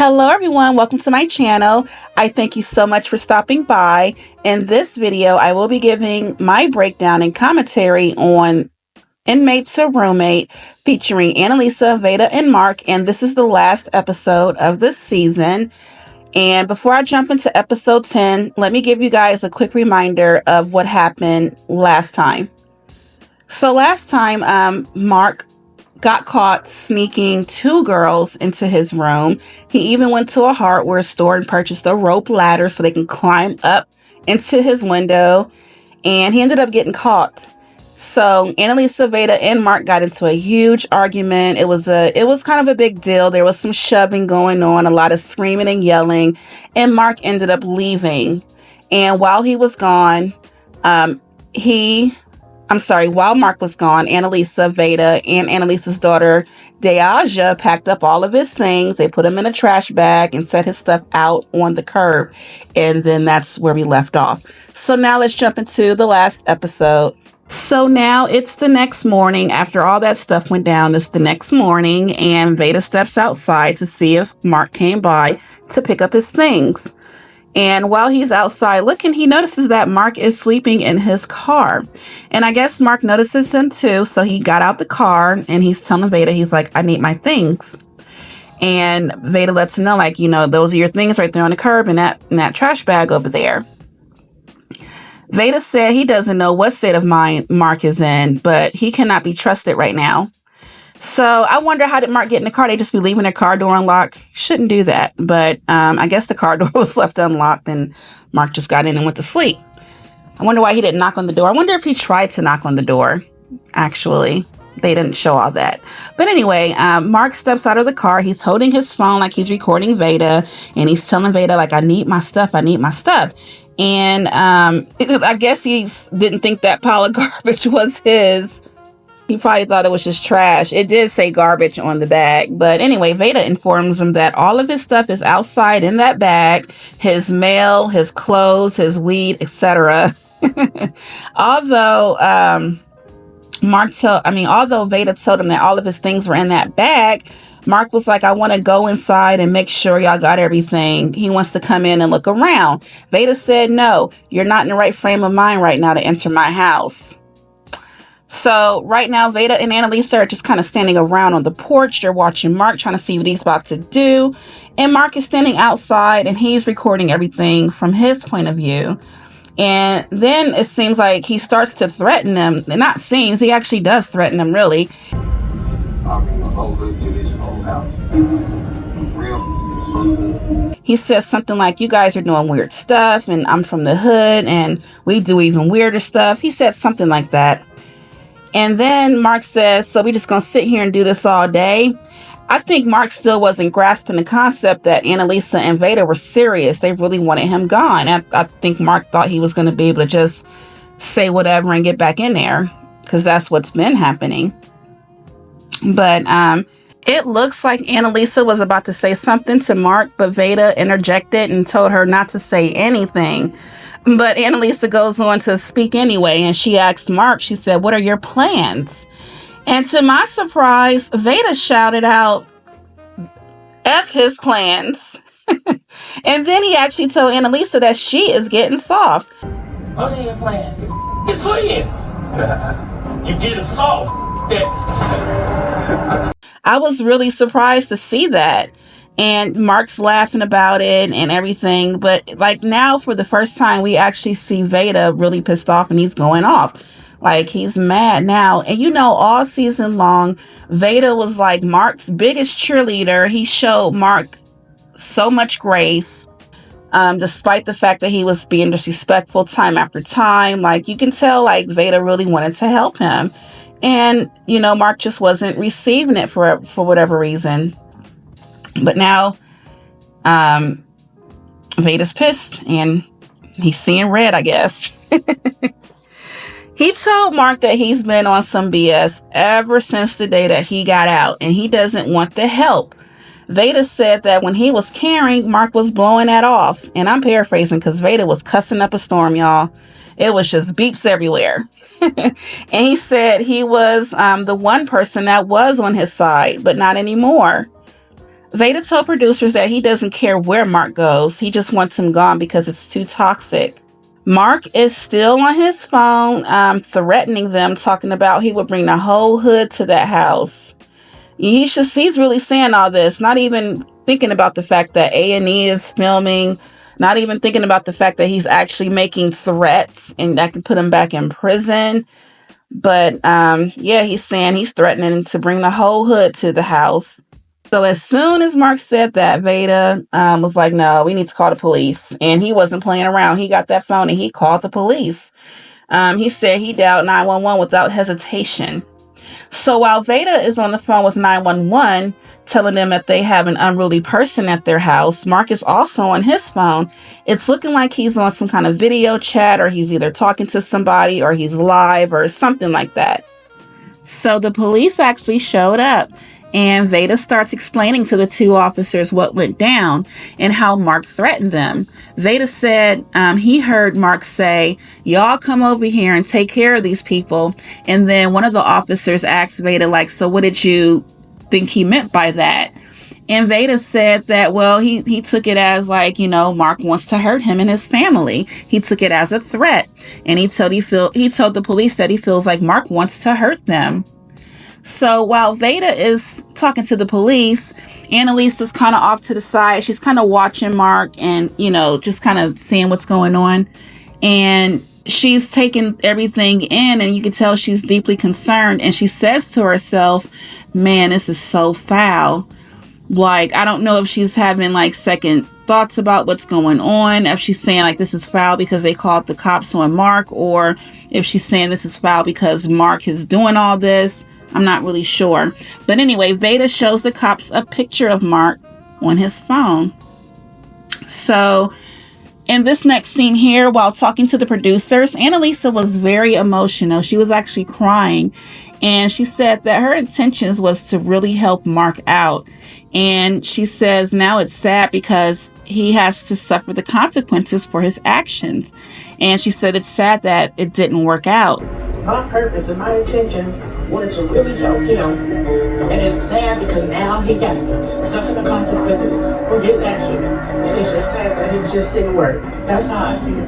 Hello everyone, welcome to my channel. I thank you so much for stopping by. In this video, I will be giving my breakdown and commentary on Inmate to Roommate featuring Annalisa, Vada, and Mark, and this is the last episode of this season. And before I jump into episode 10, let me give you guys a quick reminder of what happened last time. So last time, Mark got caught sneaking two girls into his room. He even went to a hardware store and purchased a rope ladder so they can climb up into his window, and he ended up getting caught. So Annalisa, Vada, and Mark got into a huge argument. It was kind of a big deal. There was some shoving going on, a lot of screaming and yelling, and Mark ended up leaving. And while he was gone, while Mark was gone, Annalisa, Vada, and Annalisa's daughter, Deaja, packed up all of his things. They put him in a trash bag and set his stuff out on the curb. And then that's where we left off. So now let's jump into the last episode. So now it's the next morning. After all that stuff went down, it's the next morning, and Vada steps outside to see if Mark came by to pick up his things. And while he's outside looking, he notices that Mark is sleeping in his car. And I guess Mark notices him too. So he got out the car and he's telling Vada, he's like, I need my things. And Vada lets him know, like, those are your things right there on the curb in that trash bag over there. Vada said he doesn't know what state of mind Mark is in, but he cannot be trusted right now. So I wonder, how did Mark get in the car? They just be leaving their car door unlocked? Shouldn't do that. But I guess the car door was left unlocked and Mark just got in and went to sleep. I wonder why he didn't knock on the door. I wonder if he tried to knock on the door. Actually, they didn't show all that. But anyway, Mark steps out of the car. He's holding his phone like he's recording Vada. And he's telling Vada, like, I need my stuff. I need my stuff. And I guess he didn't think that pile of garbage was his. He probably thought it was just trash. It did say garbage on the bag. But anyway, Vada informs him that all of his stuff is outside in that bag. His mail, his clothes, his weed, etc. Although although Vada told him that all of his things were in that bag, Mark was like, I want to go inside and make sure y'all got everything. He wants to come in and look around. Vada said, no, you're not in the right frame of mind right now to enter my house. So right now, Vada and Annalisa are just kind of standing around on the porch. They're watching Mark, trying to see what he's about to do. And Mark is standing outside and he's recording everything from his point of view. And then it seems like he starts to threaten them. Not seems, he actually does threaten them, really. He says something like, you guys are doing weird stuff and I'm from the hood and we do even weirder stuff. He said something like that. And then Mark says, so we just gonna sit here and do this all day? I think Mark still wasn't grasping the concept that Annalisa and Vada were serious. They really wanted him gone. I think Mark thought he was going to be able to just say whatever and get back in there, because that's what's been happening. But it looks like Annalisa was about to say something to Mark, but Vada interjected and told her not to say anything. But Annalisa goes on to speak anyway, and she asked Mark, she said, what are your plans? And to my surprise, Vada shouted out, F his plans. And then he actually told Annalisa that she is getting soft. What are your plans? His plans. You getting soft. I was really surprised to see that. And Mark's laughing about it and everything. But like now, for the first time, we actually see Vada really pissed off and he's going off. Like, he's mad now. And all season long, Vada was like Mark's biggest cheerleader. He showed Mark so much grace, despite the fact that he was being disrespectful time after time. Like, you can tell, like, Vada really wanted to help him. And, Mark just wasn't receiving it for whatever reason. But now, Vada's pissed and he's seeing red, I guess. He told Mark that he's been on some BS ever since the day that he got out, and he doesn't want the help. Vada said that when he was caring, Mark was blowing that off. And I'm paraphrasing because Vada was cussing up a storm, y'all. It was just beeps everywhere. And he said he was the one person that was on his side, but not anymore. Vada told producers that he doesn't care where Mark goes. He just wants him gone because it's too toxic. Mark is still on his phone, threatening them, talking about he would bring the whole hood to that house. He's really saying all this, not even thinking about the fact that A&E is filming, not even thinking about the fact that he's actually making threats and that can put him back in prison. But yeah, he's saying he's threatening to bring the whole hood to the house. So as soon as Mark said that, Vada was like, no, we need to call the police. And he wasn't playing around. He got that phone and he called the police. He said he dialed 911 without hesitation. So while Vada is on the phone with 911, telling them that they have an unruly person at their house, Mark is also on his phone. It's looking like he's on some kind of video chat, or he's either talking to somebody or he's live or something like that. So the police actually showed up, and Vada starts explaining to the two officers what went down and how Mark threatened them. Vada said he heard Mark say, y'all come over here and take care of these people. And then one of the officers asked Vada, like, so what did you think he meant by that? And Vada said that, well, he took it as like, Mark wants to hurt him and his family. He took it as a threat. And he told the police that he feels like Mark wants to hurt them. So while Vada is talking to the police, Annalise is kind of off to the side. She's kind of watching Mark and, just kind of seeing what's going on. And she's taking everything in, and you can tell she's deeply concerned. And she says to herself, man, this is so foul. Like, I don't know if she's having like second thoughts about what's going on, if she's saying like this is foul because they called the cops on Mark, or if she's saying this is foul because Mark is doing all this. I'm not really sure. But anyway, Vada shows the cops a picture of Mark on his phone. So in this next scene here, while talking to the producers, Annalisa was very emotional. She was actually crying. And she said that her intentions was to really help Mark out. And she says now it's sad because he has to suffer the consequences for his actions. And she said it's sad that it didn't work out. My purpose and my intention wanted to really help him, and it's sad because now he has to suffer the consequences for his actions, and it's just sad that it just didn't work. That's how I feel.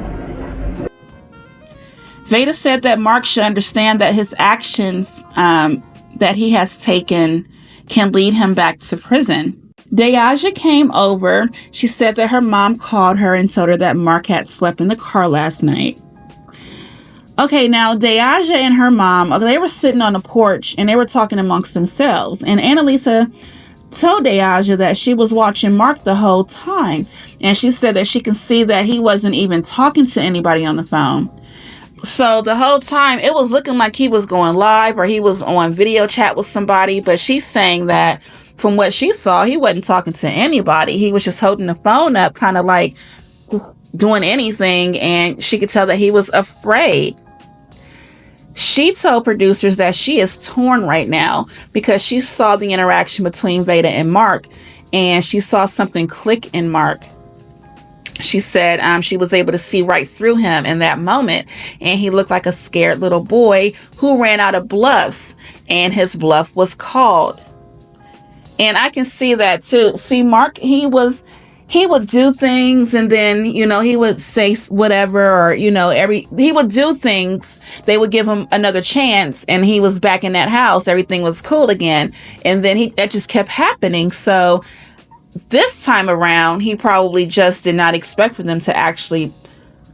Vada said that Mark should understand that his actions that he has taken can lead him back to prison. Deaja came over. She said that her mom called her and told her that Mark had slept in the car last night. Okay, now Deaja and her mom, they were sitting on the porch and they were talking amongst themselves. And Annalisa told Deaja that she was watching Mark the whole time. And she said that she can see that he wasn't even talking to anybody on the phone. So the whole time it was looking like he was going live or he was on video chat with somebody. But she's saying that from what she saw, he wasn't talking to anybody. He was just holding the phone up, kind of like just doing anything. And she could tell that he was afraid. She told producers that she is torn right now because she saw the interaction between Vada and Mark, and she saw something click in Mark. She said she was able to see right through him in that moment, and he looked like a scared little boy who ran out of bluffs, and his bluff was called. And I can see that too. See, Mark, he would do things, and then, he would say whatever, or, he would do things. They would give him another chance, and he was back in that house. Everything was cool again. And then that just kept happening. So this time around, he probably just did not expect for them to actually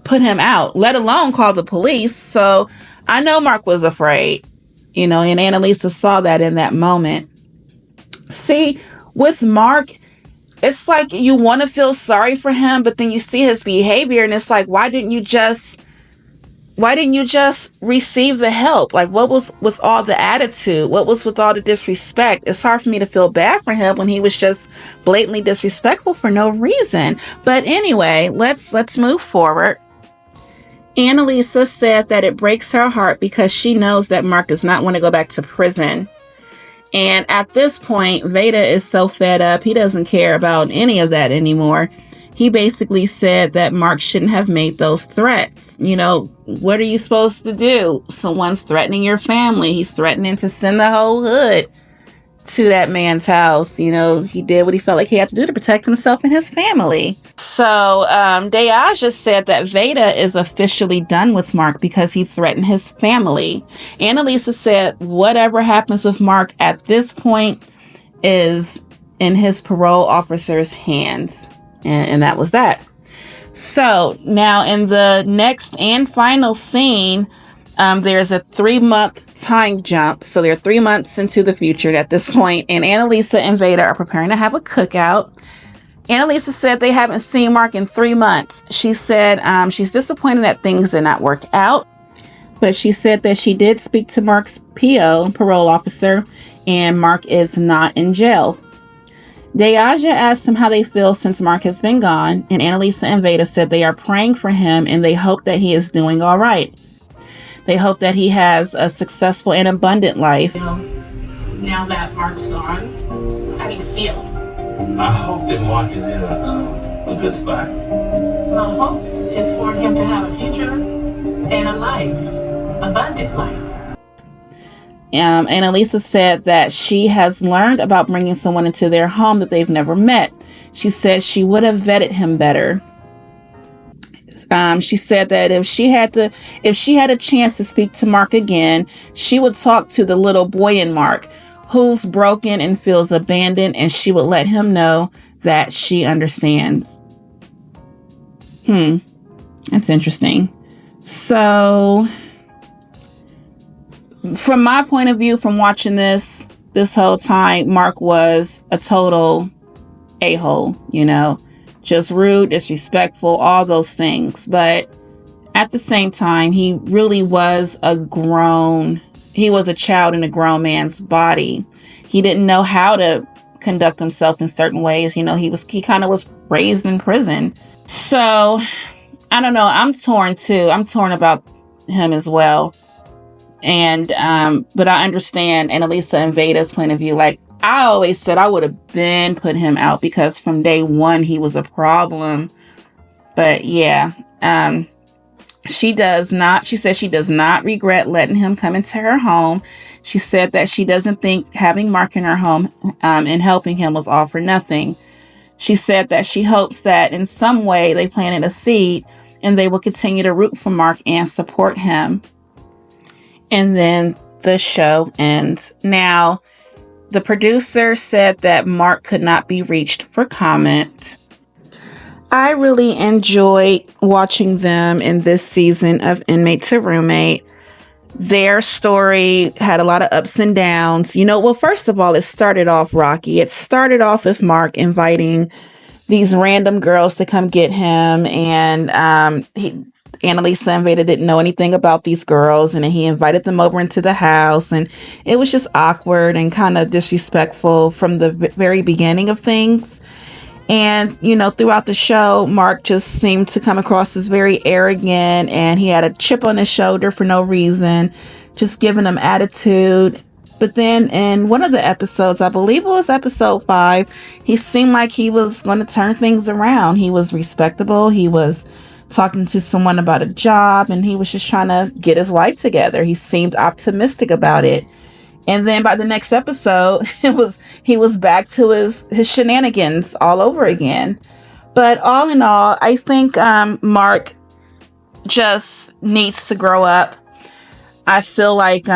put him out, let alone call the police. So I know Mark was afraid, and Annalisa saw that in that moment. See, with Mark, it's like you want to feel sorry for him, but then you see his behavior and it's like, why didn't you just receive the help? Like, what was with all the attitude? What was with all the disrespect? It's hard for me to feel bad for him when he was just blatantly disrespectful for no reason. But anyway, let's move forward. Annalisa said that it breaks her heart because she knows that Mark does not want to go back to prison. And at this point, Vada is so fed up. He doesn't care about any of that anymore. He basically said that Mark shouldn't have made those threats. What are you supposed to do? Someone's threatening your family. He's threatening to send the whole hood to that man's house. You know, he did what he felt like he had to do to protect himself and his family. So Deaja said that Vada is officially done with Mark because he threatened his family. Annalisa said whatever happens with Mark at this point is in his parole officer's hands. And that was that. So now in the next and final scene, there's a 3-month time jump. So they're 3 months into the future at this point, and Annalisa and Vada are preparing to have a cookout. Annalisa said they haven't seen Mark in 3 months. She said she's disappointed that things did not work out, but she said that she did speak to Mark's PO, parole officer, and Mark is not in jail. Deaja asked them how they feel since Mark has been gone, and Annalisa and Vada said they are praying for him and they hope that he is doing all right. They hope that he has a successful and abundant life. Now that Mark's gone, how do you feel? I hope that Mark is in a good spot. My hopes is for him to have a future and a life, abundant life. Annalisa said that she has learned about bringing someone into their home that they've never met. She said she would have vetted him better. She said that if she had a chance to speak to Mark again, she would talk to the little boy in Mark who's broken and feels abandoned, and she would let him know that she understands. That's interesting. So from my point of view, from watching this whole time, Mark was a total a-hole, you know, just rude, disrespectful, all those things. But at the same time, he really was a child in a grown man's body. He didn't know how to conduct himself in certain ways. You know, he kind of was raised in prison. So I don't know. I'm torn too. I'm torn about him as well. And, but I understand Annalisa and Vada's point of view. Like I always said, I would have been put him out because from day one, he was a problem. But yeah, she says she does not regret letting him come into her home. She said that she doesn't think having Mark in her home, and helping him was all for nothing. She said that she hopes that in some way they planted a seed and they will continue to root for Mark and support him. And then the show ends. Now, the producer said that Mark could not be reached for comment. I really enjoyed watching them in this season of Inmate to Roommate. Their story had a lot of ups and downs. You know, well, first of all, it started off rocky. It started off with Mark inviting these random girls to come get him, and Annalisa and Vada didn't know anything about these girls, and he invited them over into the house, and it was just awkward and kind of disrespectful from the very beginning of things. And, you know, throughout the show, Mark just seemed to come across as very arrogant, and he had a chip on his shoulder for no reason, just giving them attitude. But then in one of the episodes, I believe it was episode 5, he seemed like he was going to turn things around. He was respectable. He was talking to someone about a job, and he was just trying to get his life together. He seemed optimistic about it. And then by the next episode, he was back to his shenanigans all over again. But all in all, I think Mark just needs to grow up. I feel like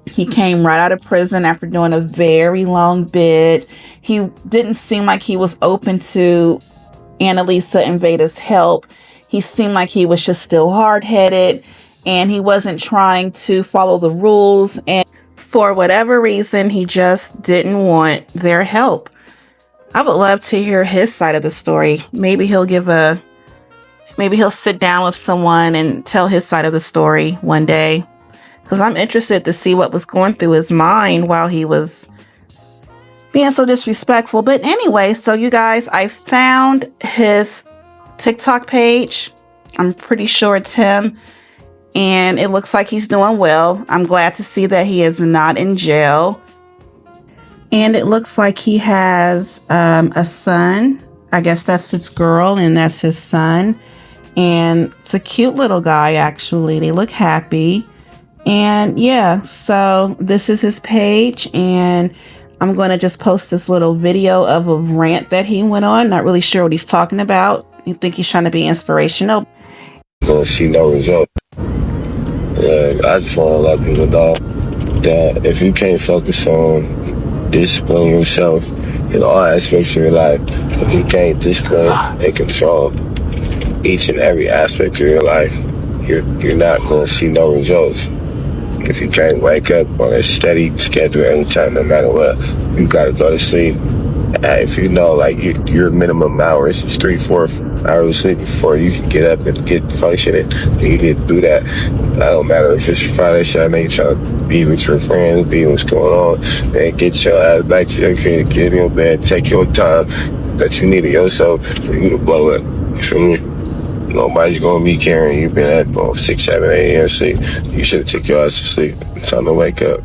he came right out of prison after doing a very long bid. He didn't seem like he was open to Annalisa and Vada's help. He seemed like he was just still hard-headed, and he wasn't trying to follow the rules. And for whatever reason, he just didn't want their help. I would love to hear his side of the story. Maybe he'll sit down with someone and tell his side of the story one day, because I'm interested to see what was going through his mind while he was being so disrespectful. But anyway, so you guys, I found his TikTok page. I'm pretty sure it's him, and it looks like he's doing well. I'm glad to see that he is not in jail. And it looks like he has a son. I guess that's his girl, and that's his son. And it's a cute little guy, actually. They look happy. And yeah, so this is his page, and I'm going to just post this little video of a rant that he went on. Not really sure what he's talking about. I think he's trying to be inspirational. Gonna see no result. And I just want to let people know that if you can't focus on disciplining yourself in all aspects of your life, if you can't discipline and control each and every aspect of your life, you're not gonna see no results. If you can't wake up on a steady schedule every time, no matter what, you gotta go to sleep. If you know, like, your minimum hours is 3-4 hours of sleep before you can get up and get functioning, then you need to do that. That don't matter if it's Friday, Saturday, you trying to be with your friends, be what's going on, then get your ass back to your kid, get in your bed, take your time that you need of yourself for you to blow up. You feel me? Nobody's gonna be caring you been at 6, 7, 8 a.m. sleep. You should have took your ass to sleep. It's time to wake up.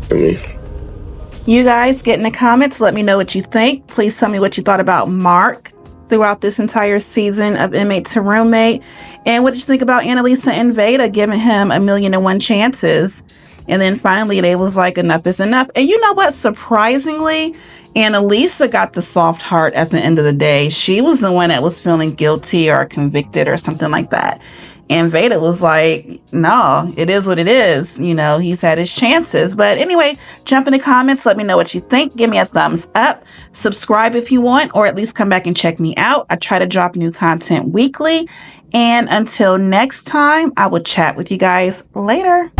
For me. You guys get in the comments. Let me know what you think. Please tell me what you thought about Mark throughout this entire season of Inmate to Roommate. And what did you think about Annalisa and Vada giving him 1,000,001 chances? And then finally, they was like, enough is enough. And you know what? Surprisingly, Annalisa got the soft heart at the end of the day. She was the one that was feeling guilty or convicted or something like that. And Vada was like, no, it is what it is. You know, he's had his chances. But anyway, jump in the comments. Let me know what you think. Give me a thumbs up. Subscribe if you want, or at least come back and check me out. I try to drop new content weekly. And until next time, I will chat with you guys later.